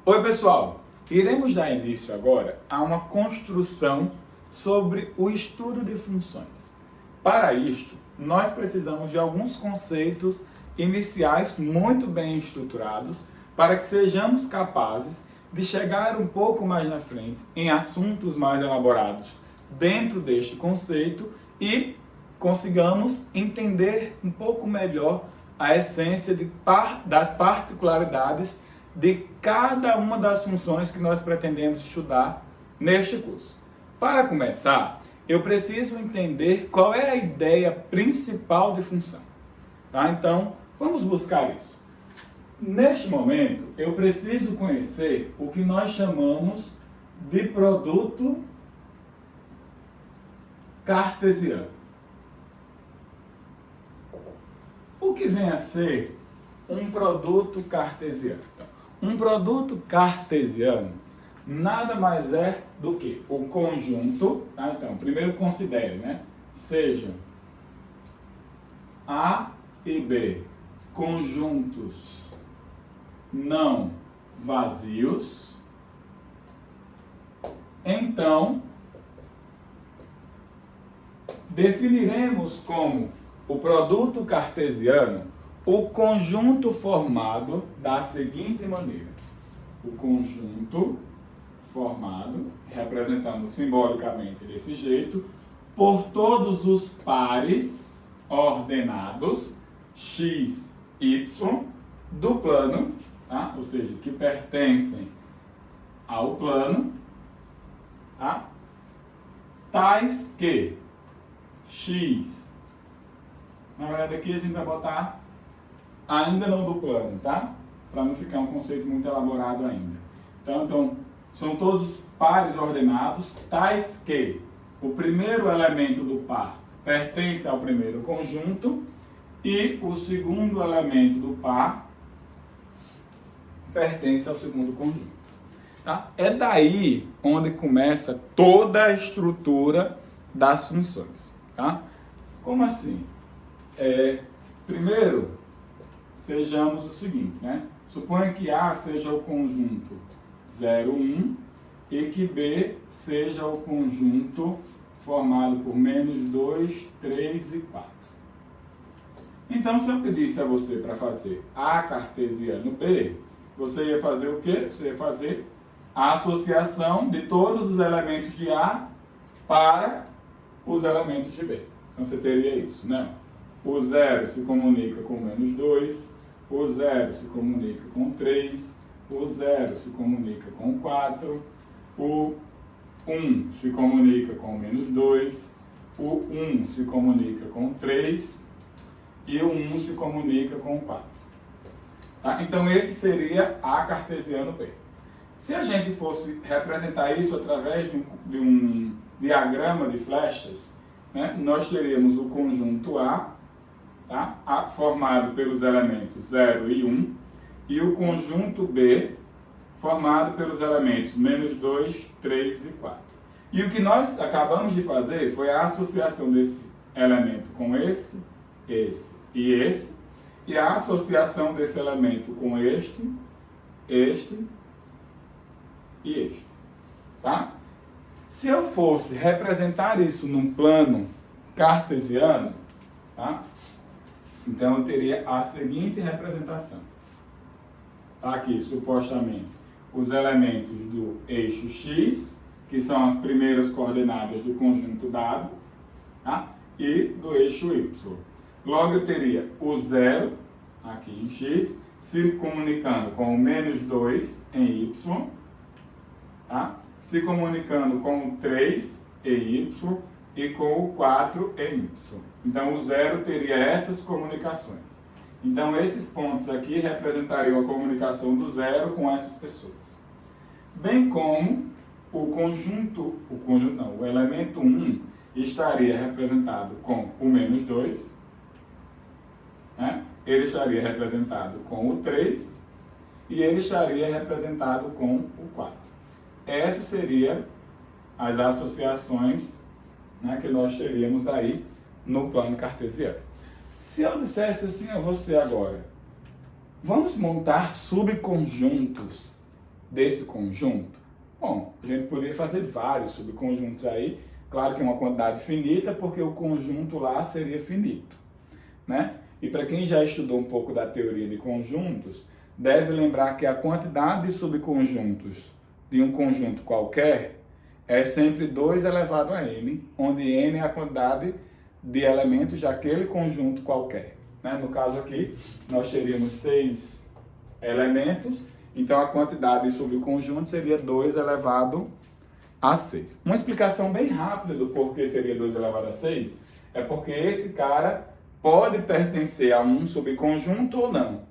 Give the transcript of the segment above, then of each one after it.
Oi pessoal, iremos dar início agora a uma construção sobre o estudo de funções. Para isto, nós precisamos de alguns conceitos iniciais muito bem estruturados para que sejamos capazes de chegar um pouco mais na frente em assuntos mais elaborados dentro deste conceito e consigamos entender um pouco melhor a essência das particularidades de cada uma das funções que nós pretendemos estudar neste curso. Para começar, eu preciso entender qual é a ideia principal de função. Tá? Então, vamos buscar isso. Neste momento, eu preciso conhecer o que nós chamamos de produto cartesiano. O que vem a ser um produto cartesiano? Um produto cartesiano nada mais é do que o conjunto, tá? Então, primeiro considere, né? Seja A e B conjuntos não vazios, então definiremos como o produto cartesiano o conjunto formado da seguinte maneira. O conjunto formado, representando simbolicamente desse jeito, por todos os pares ordenados x, y do plano, tá? Ou seja, que pertencem ao plano, tá? Tais que x, na verdade aqui a gente vai botar ainda não do plano, tá? Para não ficar um conceito muito elaborado ainda. Então, são todos os pares ordenados, tais que o primeiro elemento do par pertence ao primeiro conjunto e o segundo elemento do par pertence ao segundo conjunto. Tá? É daí onde começa toda a estrutura das funções. Tá? Como assim? Primeiro, sejamos o seguinte, né? Suponha que A seja o conjunto 0, 1 e que B seja o conjunto formado por menos 2, 3 e 4. Então, se eu pedisse a você para fazer A cartesiano B, você ia fazer o quê? Você ia fazer a associação de todos os elementos de A para os elementos de B. Então, você teria isso, né? O 0 se comunica com menos 2, o 0 se comunica com 3, o 0 se comunica com 4, o 1 se comunica com menos 2, o 1 se comunica com 3 e o 1 se comunica com 4. Tá? Então esse seria A cartesiano B. Se a gente fosse representar isso através de um diagrama de flechas, né, nós teríamos o conjunto A, tá? Formado pelos elementos 0 e 1, e o conjunto B, formado pelos elementos menos 2, 3 e 4. E o que nós acabamos de fazer foi a associação desse elemento com esse e a associação desse elemento com este e este. Tá? Se eu fosse representar isso num plano cartesiano, tá? Então eu teria a seguinte representação. Tá aqui, supostamente, os elementos do eixo x, que são as primeiras coordenadas do conjunto dado, tá? E do eixo y. Logo eu teria o 0, aqui em x, se comunicando com o menos 2 em y, tá? Se comunicando com o 3 em y e com o 4 em y. Então o 0 teria essas comunicações. Então esses pontos aqui representariam a comunicação do 0 com essas pessoas. Bem como o elemento 1 estaria representado com o menos 2, né? Ele estaria representado com o 3 e ele estaria representado com o 4. Essas seriam as associações, né, que nós teríamos aí no plano cartesiano. Se eu dissesse assim a você agora, vamos montar subconjuntos desse conjunto? Bom, a gente poderia fazer vários subconjuntos aí, claro que é uma quantidade finita, porque o conjunto lá seria finito, né? E para quem já estudou um pouco da teoria de conjuntos, deve lembrar que a quantidade de subconjuntos de um conjunto qualquer é sempre 2 elevado a n, onde n é a quantidade de elementos daquele conjunto qualquer, né? No caso aqui, nós teríamos 6 elementos, então a quantidade de subconjuntos seria 2 elevado a 6. Uma explicação bem rápida do porquê seria 2 elevado a 6 é porque esse cara pode pertencer a um subconjunto ou não.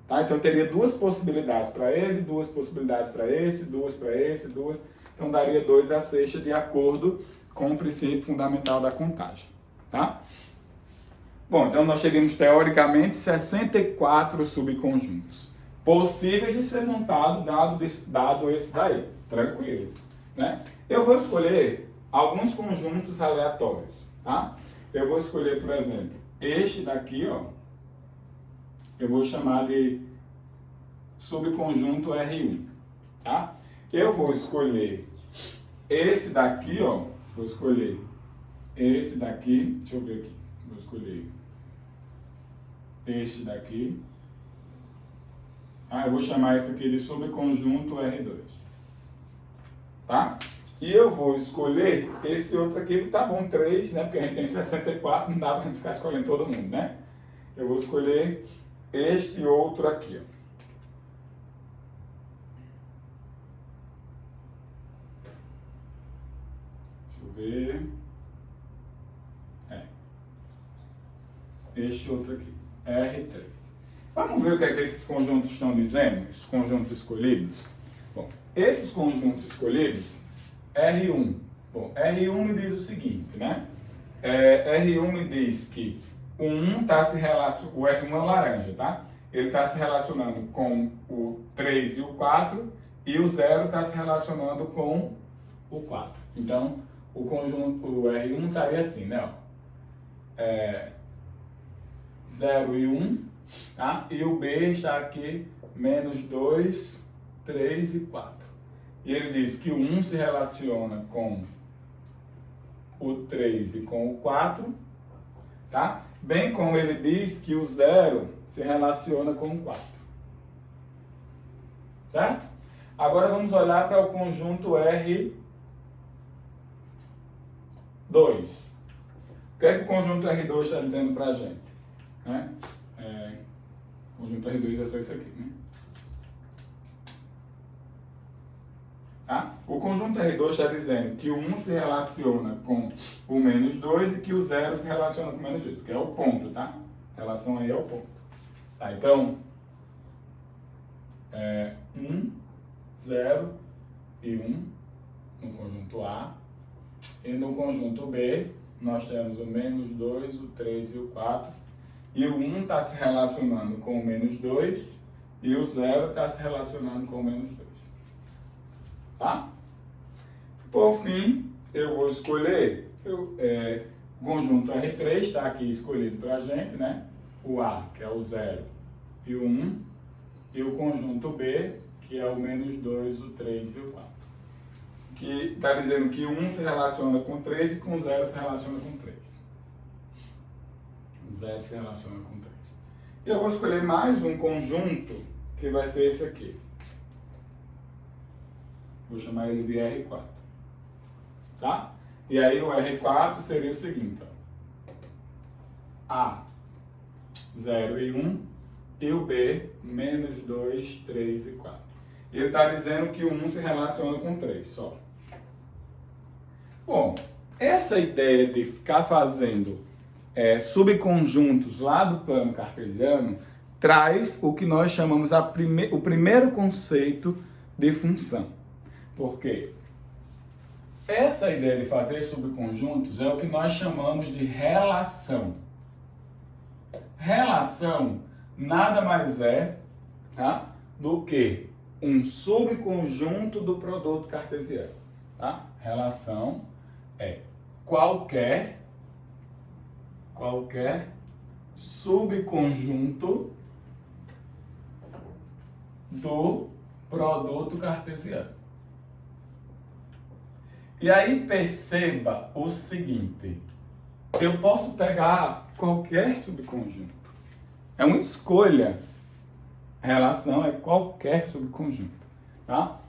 Tá? Então teria 2 possibilidades para ele, 2 possibilidades para esse, 2 para esse, 2. Então daria 2 a sexta de acordo com o princípio fundamental da contagem. Tá? Bom, então nós teríamos teoricamente 64 subconjuntos possíveis de ser montado dado esse daí. Tranquilo. Né? Eu vou escolher alguns conjuntos aleatórios. Tá? Eu vou escolher, por exemplo, este daqui, ó, eu vou chamar de subconjunto R1, tá? Eu vou escolher esse daqui, ó, vou escolher esse daqui, deixa eu ver aqui, vou escolher este daqui, eu vou chamar esse aqui de subconjunto R2, tá? E eu vou escolher esse outro aqui, que tá bom, 3, né? Porque a gente tem 64, não dá pra gente ficar escolhendo todo mundo, né? Eu vou escolher este outro aqui, ó. Deixa eu ver. Este outro aqui, R3. Vamos ver o que é que esses conjuntos estão dizendo, esses conjuntos escolhidos? Bom, esses conjuntos escolhidos, R1. Bom, R1 me diz o seguinte, né? R1 me diz que o 1 está se relacionando, o R1 é o laranja, tá? Ele está se relacionando com o 3 e o 4, e o 0 está se relacionando com o 4. Então, o conjunto, o R1 estaria assim, né? 0 e 1, tá? E o B está aqui, menos 2, 3 e 4. E ele diz que o 1 se relaciona com o 3 e com o 4, tá? Bem como ele diz que o 0 se relaciona com o 4. Certo? Agora vamos olhar para o conjunto R2. O que é que o conjunto R2 está dizendo para a gente? Né? O conjunto R2 é só isso aqui, né? Tá? O conjunto R2 está dizendo que o 1 se relaciona com o menos 2 e que o 0 se relaciona com o menos 2, porque é o ponto, tá? A relação aí é o ponto. Tá, então, 1, 0 e 1 no conjunto A. E no conjunto B, nós temos o menos 2, o 3 e o 4. E o 1 está se relacionando com o menos 2 e o 0 está se relacionando com o menos 2. Tá? Por fim, eu vou escolher o conjunto R3, está aqui escolhido para a gente, né? O A, que é o 0 e o 1, e o conjunto B, que é o menos 2, o 3 e o 4. Que está dizendo que o 1 se relaciona com 3 e com o 0 se relaciona com 3. O 0 se relaciona com 3. E eu vou escolher mais um conjunto, que vai ser esse aqui. Vou chamar ele de R4. Tá? E aí o R4 seria o seguinte, ó. A, 0 e 1, e o B, menos 2, 3 e 4. E ele está dizendo que o 1 se relaciona com 3, só. Bom, essa ideia de ficar fazendo subconjuntos lá do plano cartesiano traz o que nós chamamos o primeiro conceito de função. Por quê? Essa ideia de fazer subconjuntos é o que nós chamamos de relação. Relação nada mais é, tá, do que um subconjunto do produto cartesiano. Tá? Relação é qualquer subconjunto do produto cartesiano. E aí perceba o seguinte, eu posso pegar qualquer subconjunto. É uma escolha. A relação é qualquer subconjunto, tá?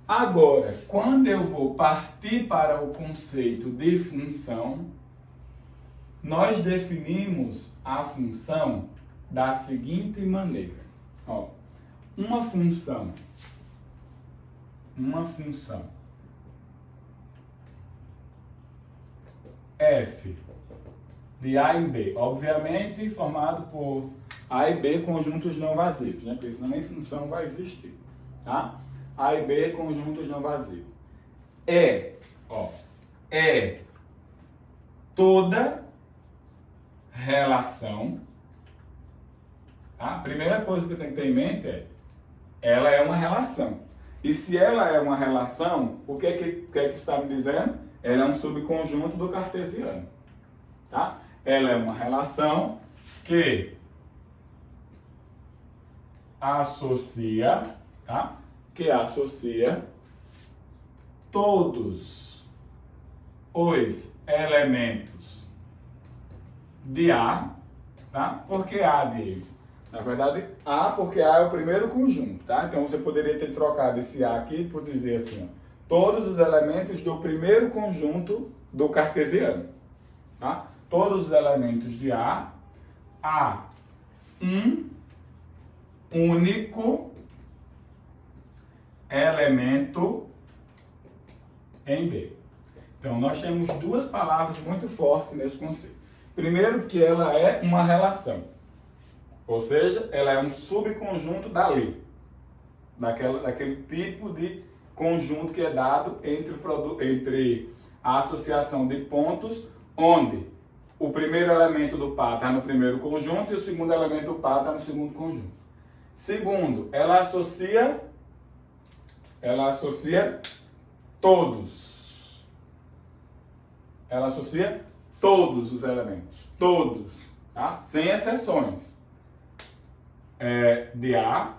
Agora, quando eu vou partir para o conceito de função, nós definimos a função da seguinte maneira. Ó, uma função f de A e B, obviamente formado por A e B conjuntos não vazios, né? Porque senão nem função vai existir, tá? A e B conjuntos não vazios. É toda relação, tá? A primeira coisa que eu tenho que ter em mente é, ela é uma relação. E se ela é uma relação, o que é que está me dizendo? Ela é um subconjunto do cartesiano, tá? Ela é uma relação que associa, tá? Que associa todos os elementos de A, tá? Por que A, Diego? Na verdade, A porque A é o primeiro conjunto, tá? Então você poderia ter trocado esse A aqui por dizer assim, ó, todos os elementos do primeiro conjunto do cartesiano, tá? Todos os elementos de A, há um único elemento em B. Então, nós temos duas palavras muito fortes nesse conceito. Primeiro, que ela é uma relação. Ou seja, ela é um subconjunto dali. Daquele tipo de conjunto que é dado entre a associação de pontos, onde o primeiro elemento do par está no primeiro conjunto e o segundo elemento do par está no segundo conjunto. Segundo, ela associa todos. Ela associa todos os elementos. Todos. Tá? Sem exceções. De A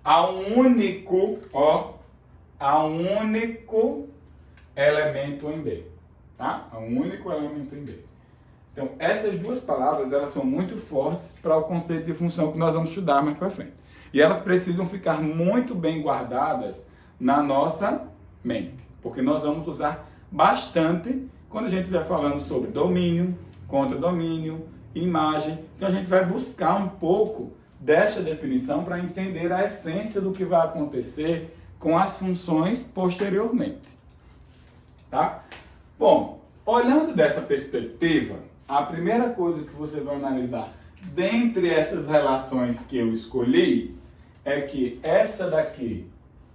a um único elemento em B. Tá? A um único elemento em B. Então, essas duas palavras, elas são muito fortes para o conceito de função que nós vamos estudar mais para frente. E elas precisam ficar muito bem guardadas na nossa mente, porque nós vamos usar bastante quando a gente estiver falando sobre domínio, contradomínio, imagem. Então, a gente vai buscar um pouco desta definição para entender a essência do que vai acontecer com as funções posteriormente. Tá? Bom, olhando dessa perspectiva, a primeira coisa que você vai analisar dentre essas relações que eu escolhi é que esta daqui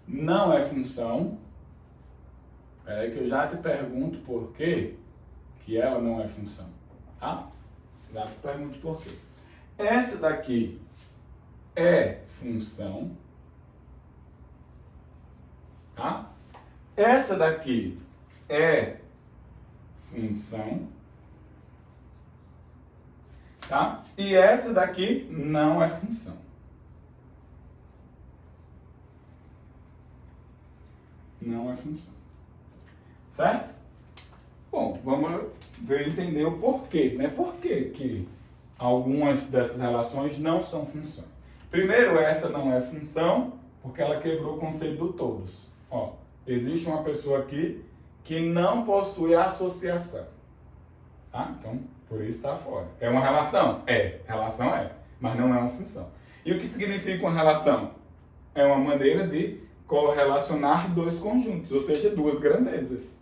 não é função. Espera aí que eu já te pergunto por quê que ela não é função. Tá? Já te pergunto por quê. Essa daqui é função. Tá? Essa daqui é função. Tá? E essa daqui não é função. Não é função. Certo? Bom, vamos entender o porquê, né? Por que algumas dessas relações não são funções? Primeiro, essa não é função, porque ela quebrou o conceito do todos. Ó, existe uma pessoa aqui que não possui associação. Tá? Então, por isso está fora. É uma relação? É. Relação é. Mas não é uma função. E o que significa uma relação? É uma maneira de correlacionar dois conjuntos, ou seja, duas grandezas.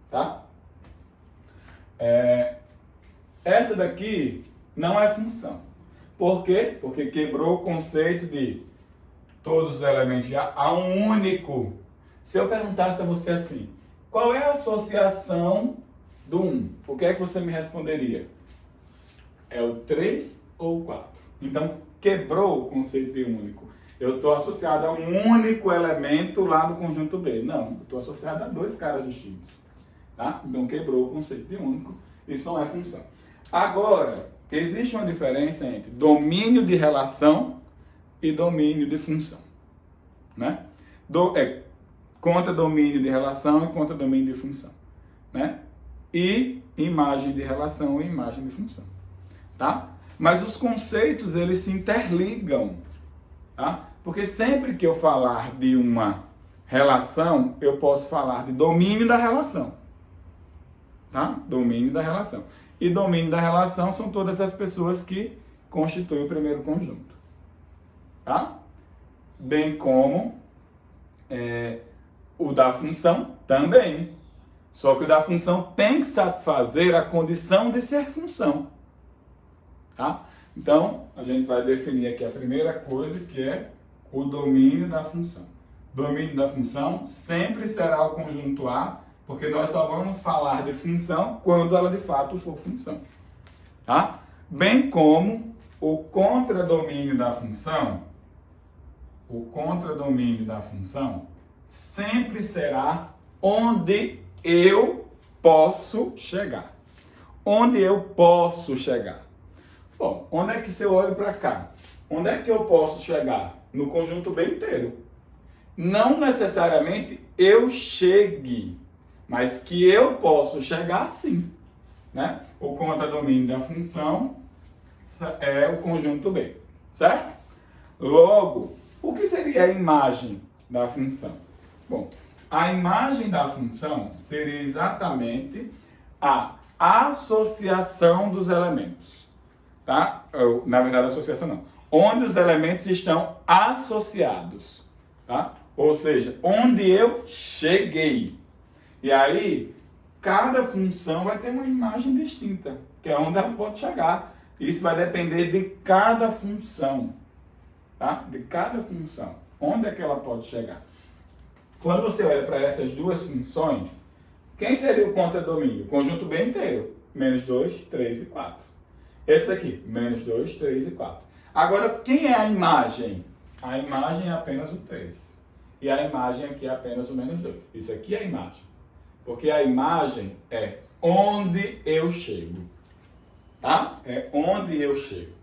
Tá? Essa daqui não é função. Por quê? Porque quebrou o conceito de todos os elementos de A a um único. Se eu perguntasse a você assim, qual é a associação do 1? O que é que você me responderia? É o 3 ou o 4? Então, quebrou o conceito de único. Eu estou associado a um único elemento lá no conjunto B. Não, eu estou associado a dois caras distintos. Tá? Então, quebrou o conceito de único. Isso não é função. Agora, existe uma diferença entre domínio de relação e domínio de função. Né? Contra-domínio de relação e contra-domínio de função, né? E imagem de relação e imagem de função, tá? Mas os conceitos, eles se interligam, tá? Porque sempre que eu falar de uma relação, eu posso falar de domínio da relação, tá? Domínio da relação. E domínio da relação são todas as pessoas que constituem o primeiro conjunto, tá? Bem como o da função também. Só que o da função tem que satisfazer a condição de ser função, tá? Então, a gente vai definir aqui a primeira coisa, que é o domínio da função. Domínio da função sempre será o conjunto A, porque nós só vamos falar de função quando ela de fato for função, tá? Bem como o contradomínio da função, sempre será onde eu posso chegar. Onde eu posso chegar? Bom, onde é que se eu olho para cá? Onde é que eu posso chegar? No conjunto B inteiro. Não necessariamente eu chegue, mas que eu posso chegar sim, né? O contradomínio da função é o conjunto B, certo? Logo, o que seria a imagem da função? Bom, a imagem da função seria exatamente a associação dos elementos, tá? Na verdade, associação não. Onde os elementos estão associados, tá? Ou seja, onde eu cheguei. E aí, cada função vai ter uma imagem distinta, que é onde ela pode chegar. Isso vai depender de cada função, tá? De cada função. Onde é que ela pode chegar? Quando você olha para essas duas funções, quem seria o contradomínio? O conjunto B inteiro. Menos 2, 3 e 4. Esse daqui, menos 2, 3 e 4. Agora, quem é a imagem? A imagem é apenas o 3. E a imagem aqui é apenas o menos 2. Isso aqui é a imagem. Porque a imagem é onde eu chego. Tá? É onde eu chego.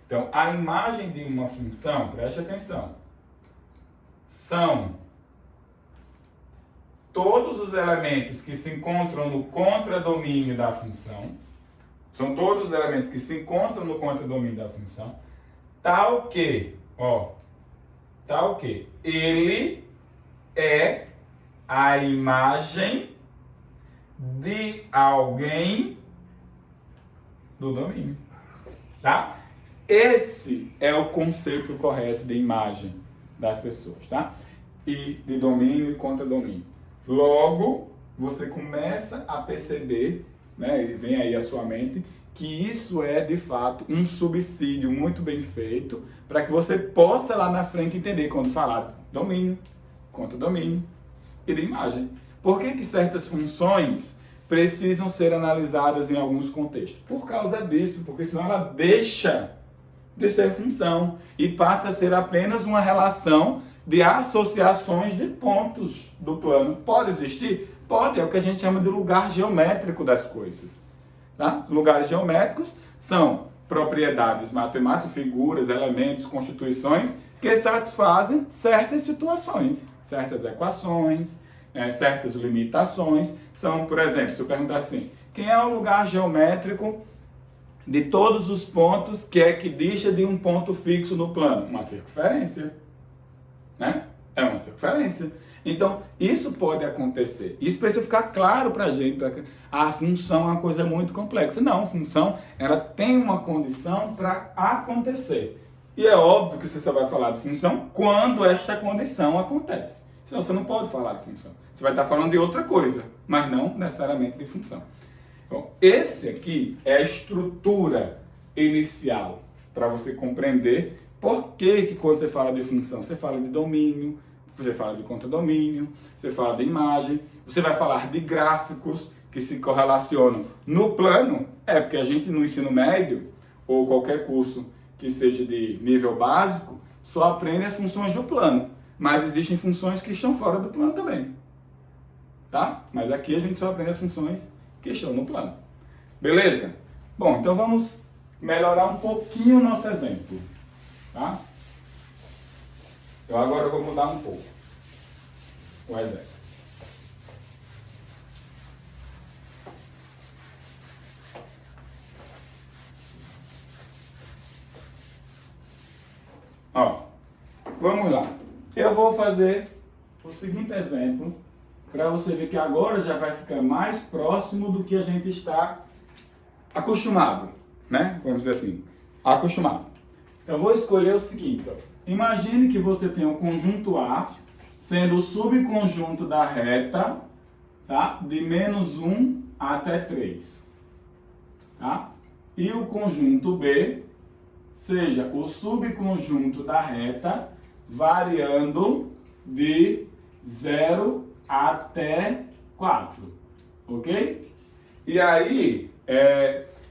Então, a imagem de uma função, preste atenção, são todos os elementos que se encontram no contradomínio da função, são todos os elementos que se encontram no contradomínio da função, tal que ele é a imagem de alguém do domínio, tá? Esse é o conceito correto de imagem das pessoas, tá? E de domínio e contradomínio. Logo, você começa a perceber, né, e vem aí à sua mente, que isso é, de fato, um subsídio muito bem feito para que você possa lá na frente entender quando falar domínio, contradomínio e de imagem. Por que certas funções precisam ser analisadas em alguns contextos? Por causa disso, porque senão ela deixa de ser função e passa a ser apenas uma relação de associações de pontos do plano. Pode existir? Pode, é o que a gente chama de lugar geométrico das coisas. Tá? Lugares geométricos são propriedades matemáticas, figuras, elementos, constituições que satisfazem certas situações, certas equações, certas limitações. São, por exemplo, se eu perguntar assim, quem é o lugar geométrico de todos os pontos que é equidista de um ponto fixo no plano? Uma circunferência, né? É uma circunferência. Então, isso pode acontecer. Isso precisa ficar claro para a gente. A função é uma coisa muito complexa. Não, a função ela tem uma condição para acontecer. E é óbvio que você só vai falar de função quando esta condição acontece. Senão você não pode falar de função. Você vai estar falando de outra coisa, mas não necessariamente de função. Bom, esse aqui é a estrutura inicial para você compreender por que quando você fala de função, você fala de domínio, você fala de contradomínio, você fala de imagem, você vai falar de gráficos que se correlacionam no plano. Porque a gente no ensino médio, ou qualquer curso que seja de nível básico, só aprende as funções do plano. Mas existem funções que estão fora do plano também. Tá? Mas aqui a gente só aprende as funções que estão no plano. Beleza? Bom, então vamos melhorar um pouquinho o nosso exemplo. Tá? Então agora eu vou mudar um pouco. o exemplo. Ó, vamos lá. Eu vou fazer o seguinte exemplo para você ver que agora já vai ficar mais próximo do que a gente está acostumado, né? Vamos dizer assim, acostumado. Eu vou escolher o seguinte, ó. Imagine que você tem o conjunto A sendo o subconjunto da reta, tá? De menos 1 até 3, tá? E o conjunto B seja o subconjunto da reta variando de 0 até 4, ok? E aí,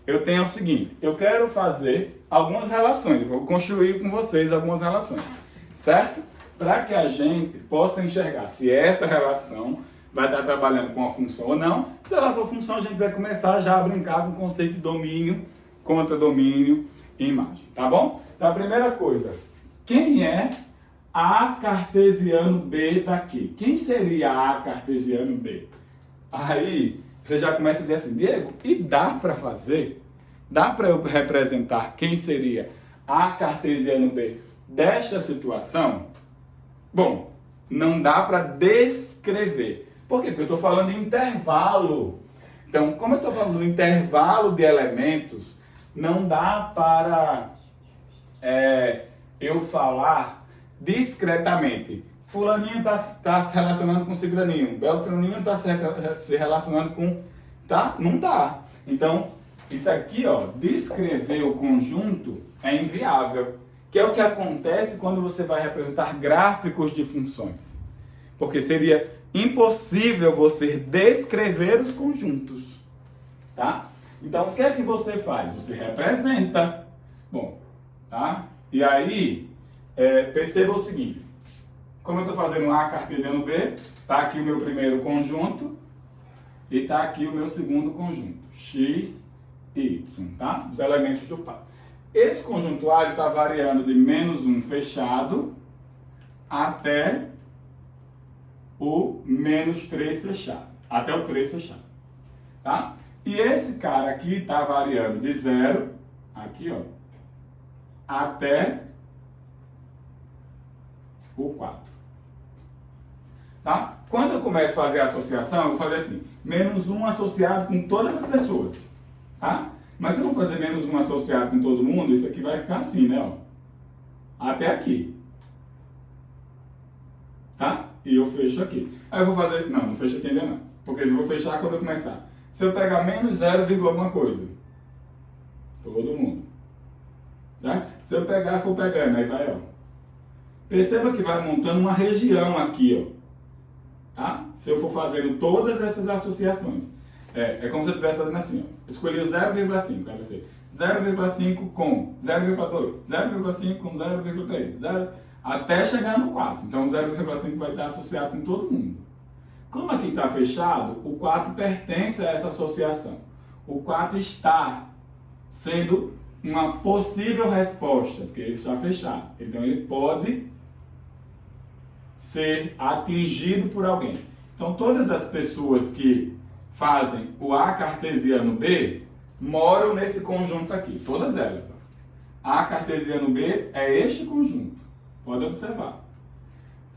eu tenho o seguinte, eu quero fazer algumas relações, eu vou construir com vocês algumas relações, certo? Para que a gente possa enxergar se essa relação vai estar trabalhando com a função ou não. Se ela for função, a gente vai começar já a brincar com o conceito de domínio, contra domínio e imagem, tá bom? Então, a primeira coisa, quem é A cartesiano B daqui? Quem seria A cartesiano B? Aí, você já começa a dizer assim, Diego, e dá para fazer? Dá para eu representar quem seria A cartesiano B desta situação? Bom, não dá para descrever. Por quê? Porque eu estou falando em intervalo. Então, como eu estou falando do intervalo de elementos, não dá para eu falar discretamente. Fulaninho está se relacionando com Cicraninho. Beltraninho está se relacionando com... Tá? Não dá. Então, isso aqui, ó, descrever o conjunto é inviável. Que é o que acontece quando você vai representar gráficos de funções. Porque seria impossível você descrever os conjuntos. Tá? Então, o que é que você faz? Você representa. Bom, tá? E aí, perceba o seguinte. Como eu estou fazendo A cartesiano B, está aqui o meu primeiro conjunto e está aqui o meu segundo conjunto, X e Y, tá? Os elementos do par. Esse conjunto A está variando de menos 1 fechado até o menos 3 fechado, até o 3 fechado, tá? E esse cara aqui está variando de 0, aqui ó, até o 4. Tá? Quando eu começo a fazer a associação, eu vou fazer assim, menos 1 associado com todas as pessoas, tá? Mas se eu vou fazer menos 1 associado com todo mundo, isso aqui vai ficar assim, né? Ó, até aqui. Tá? E eu fecho aqui. Aí eu vou fazer... Não fecho aqui ainda não. Porque eu vou fechar quando eu começar. Se eu pegar menos 0, alguma coisa. Todo mundo. Certo? Se eu pegar, for pegando, aí vai, ó. Perceba que vai montando uma região aqui, ó. Tá? Se eu for fazendo todas essas associações. É como se eu estivesse fazendo assim, ó. Escolhi o 0,5, aí vai ser 0,5 com 0,2, 0,5 com 0,3, 0, até chegar no 4. Então o 0,5 vai estar associado com todo mundo. Como aqui está fechado, o 4 pertence a essa associação. O 4 está sendo uma possível resposta, porque ele está fechado. Então ele pode ser atingido por alguém. Então todas as pessoas que fazem o A cartesiano B moram nesse conjunto aqui, todas elas. Ó. A cartesiano B é este conjunto, pode observar.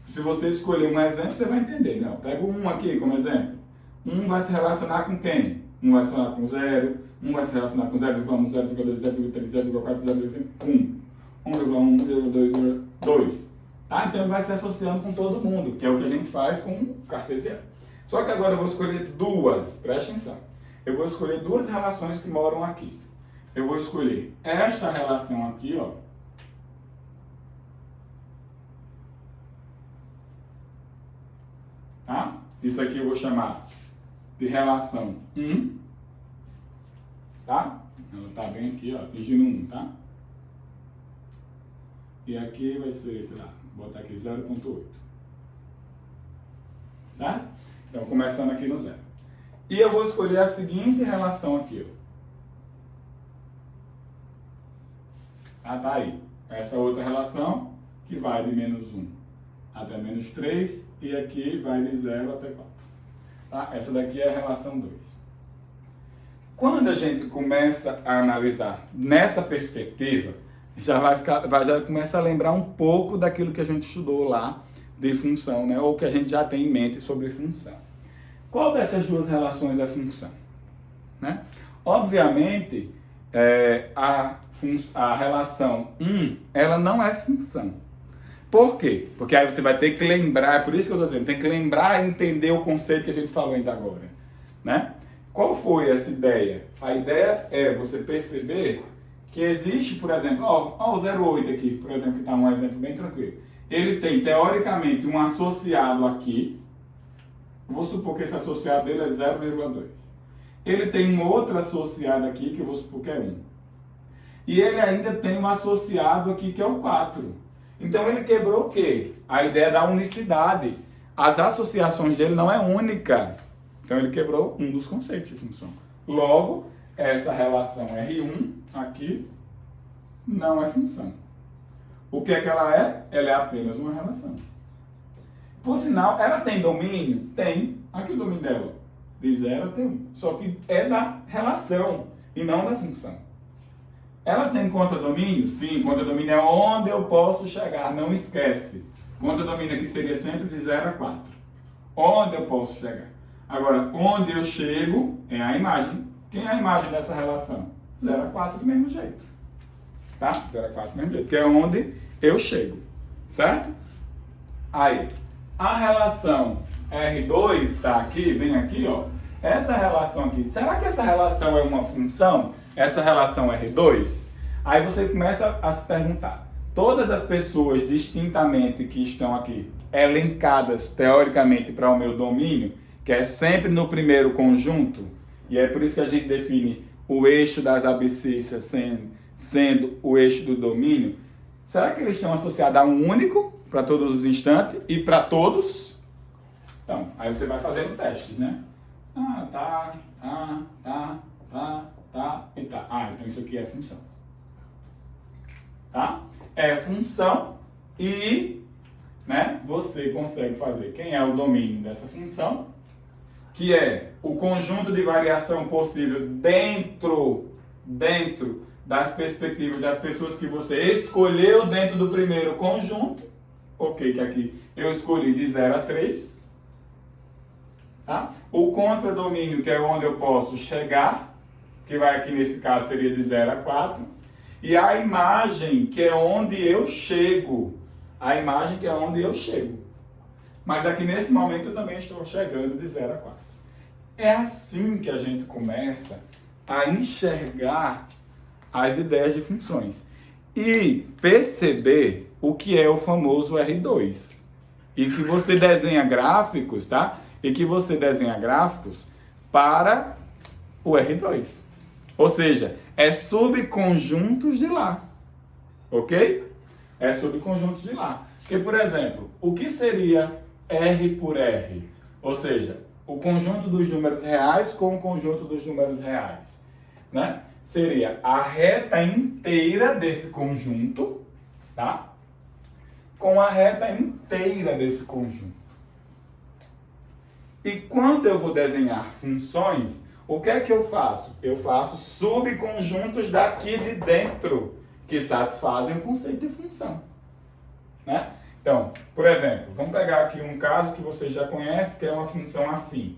Se você escolher um exemplo, você vai entender, né? Pega um aqui como exemplo. Um vai se relacionar com quem? Um vai se relacionar com 0, um vai se relacionar com 0,1, 0,2, 0,3, 0,4, 0,5, 1, 1,1, 1,2, 2. Tá? Então ele vai se associando com todo mundo, que é o que a gente faz com o cartesiano. Só que agora eu vou escolher duas, preste atenção. Eu vou escolher duas relações que moram aqui. Eu vou escolher esta relação aqui, ó. Tá? Isso aqui eu vou chamar de relação 1. Tá? Ela tá bem aqui, ó, atingindo 1, tá? E aqui vai ser, sei lá, vou botar aqui 0,8. Certo? Então, começando aqui no 0. E eu vou escolher a seguinte relação aqui, ó. Tá aí. Essa outra relação que vai de menos 1 até menos 3 e aqui vai de 0 até 4. Tá? Essa daqui é a relação 2. Quando a gente começa a analisar nessa perspectiva, já começa a lembrar um pouco daquilo que a gente estudou lá de função, né? Ou que a gente já tem em mente sobre função. Qual dessas duas relações é função? Né? Obviamente, a relação 1, ela não é função. Por quê? Porque aí você vai ter que lembrar, é por isso que eu estou dizendo, tem que lembrar e entender o conceito que a gente falou ainda agora. Né? Qual foi essa ideia? A ideia é você perceber que existe, por exemplo, o 0,8 aqui, por exemplo, que está um exemplo bem tranquilo. Ele tem, teoricamente, um associado aqui. Vou supor que esse associado dele é 0,2. Ele tem um outro associado aqui, que eu vou supor que é 1. E ele ainda tem um associado aqui, que é o 4. Então ele quebrou o quê? A ideia da unicidade. As associações dele não é única. Então ele quebrou um dos conceitos de função. Logo, essa relação R1 aqui não é função. O que é que ela é? Ela é apenas uma relação. Por sinal, ela tem domínio? Tem. Aqui o domínio dela, de 0 até 1. Só que é da relação e não da função. Ela tem conta-domínio? Sim, conta-domínio é onde eu posso chegar, não esquece. Conta-domínio aqui seria sempre de 0 a 4. Onde eu posso chegar. Agora, onde eu chego é a imagem. Quem é a imagem dessa relação? 0 a 4 do mesmo jeito. Tá? 0 a 4 do mesmo jeito, que é onde eu chego. Certo? Aí, a relação R2 está aqui, bem aqui, ó. Essa relação aqui, será que essa relação é uma função? Essa relação R2? Aí você começa a se perguntar, todas as pessoas distintamente que estão aqui, elencadas teoricamente para o meu domínio, que é sempre no primeiro conjunto, e é por isso que a gente define o eixo das abscissas sendo o eixo do domínio, será que eles estão associados a um único, para todos os instantes, e para todos? Então, aí você vai fazendo testes, né? Tá, e tá. Então isso aqui é função. Tá? É função e, né, você consegue fazer quem é o domínio dessa função, que é o conjunto de variação possível dentro das perspectivas das pessoas que você escolheu dentro do primeiro conjunto. Ok, que aqui eu escolhi de 0 a 3. Tá? O contradomínio, que é onde eu posso chegar, que vai aqui nesse caso seria de 0 a 4. E a imagem, que é onde eu chego. A imagem que é onde eu chego. Mas aqui nesse momento eu também estou chegando de 0 a 4. É assim que a gente começa a enxergar as ideias de funções. E perceber o que é o famoso R2. E que você desenha gráficos, tá? E que você desenha gráficos para o R2. Ou seja, é subconjuntos de lá. Ok? É subconjuntos de lá. Porque, por exemplo, o que seria R por R? Ou seja, o conjunto dos números reais com o conjunto dos números reais. Né? Seria a reta inteira desse conjunto, tá? Com a reta inteira desse conjunto. E quando eu vou desenhar funções, o que é que eu faço? Eu faço subconjuntos daqui de dentro, que satisfazem o conceito de função. Né? Então, por exemplo, vamos pegar aqui um caso que você já conhece, que é uma função afim.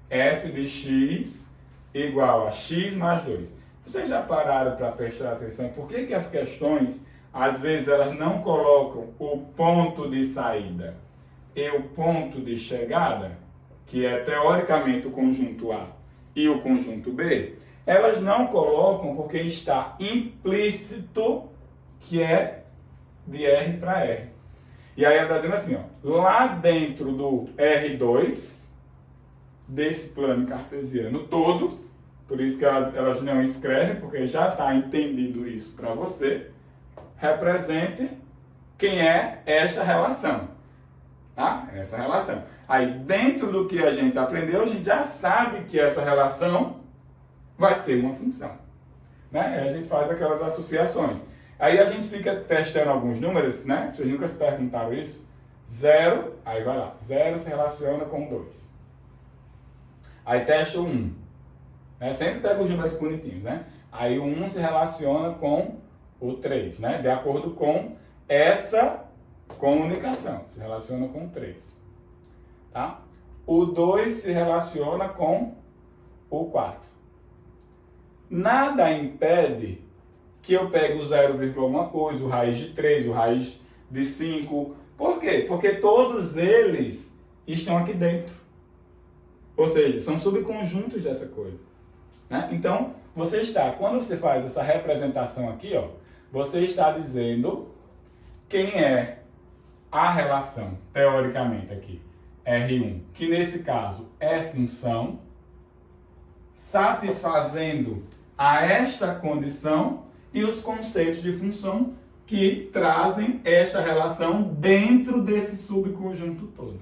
F de x igual a x mais 2. Vocês já pararam para prestar atenção por que as questões, às vezes, elas não colocam o ponto de saída e o ponto de chegada, que é teoricamente o conjunto A e o conjunto B? Elas não colocam porque está implícito que é de R para R. E aí ela está dizendo assim, ó, lá dentro do R2, desse plano cartesiano todo, por isso que elas não escrevem, porque já está entendido isso para você, represente quem é esta relação. Tá? Essa relação. Aí, dentro do que a gente aprendeu, a gente já sabe que essa relação vai ser uma função. Né? Aí a gente faz aquelas associações. Aí a gente fica testando alguns números, né? Vocês nunca se perguntaram isso? 0, aí vai lá, 0 se relaciona com 2. Aí teste o 1. Né? Sempre pega os números bonitinhos, né? Aí o 1 se relaciona com o 3, né? De acordo com essa comunicação, se relaciona com o 3. Tá? O 2 se relaciona com o 4. Nada impede que eu pegue o 0, alguma coisa, o raiz de 3, o raiz de 5. Por quê? Porque todos eles estão aqui dentro. Ou seja, são subconjuntos dessa coisa. Né? Então, quando você faz essa representação aqui, ó, você está dizendo quem é a relação, teoricamente aqui, R1, que nesse caso é função, satisfazendo a esta condição e os conceitos de função que trazem esta relação dentro desse subconjunto todo.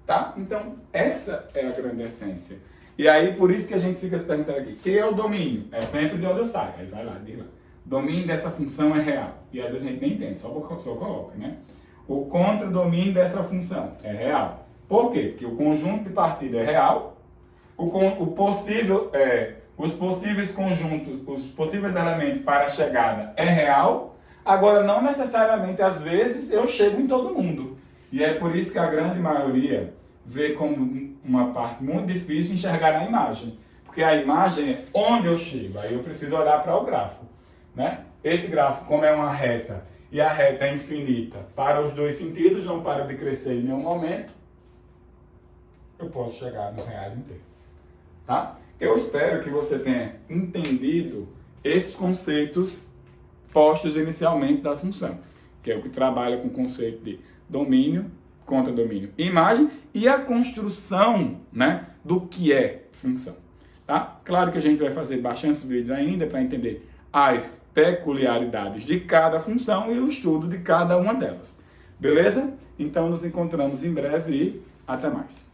Tá? Então, essa é a grande essência. E aí, por isso que a gente fica se perguntando aqui, que é o domínio? É sempre de onde eu saio. Aí vai lá, diz lá. Domínio dessa função é real. E às vezes a gente nem entende, só coloca, né? O contradomínio dessa função é real. Por quê? Porque o conjunto de partida é real, os possíveis conjuntos, os possíveis elementos para a chegada é real. Agora, não necessariamente, às vezes, eu chego em todo mundo. E é por isso que a grande maioria vê como uma parte muito difícil enxergar a imagem. Porque a imagem é onde eu chego. Aí eu preciso olhar para o gráfico. Né? Esse gráfico, como é uma reta, e a reta é infinita para os dois sentidos, não para de crescer em nenhum momento, eu posso chegar nos reais inteiros. Tá? Eu espero que você tenha entendido esses conceitos postos inicialmente da função, que é o que trabalha com o conceito de domínio, contradomínio e imagem, e a construção, né, do que é função. Tá? Claro que a gente vai fazer bastante vídeos ainda para entender as peculiaridades de cada função e o estudo de cada uma delas. Beleza? Então nos encontramos em breve e até mais.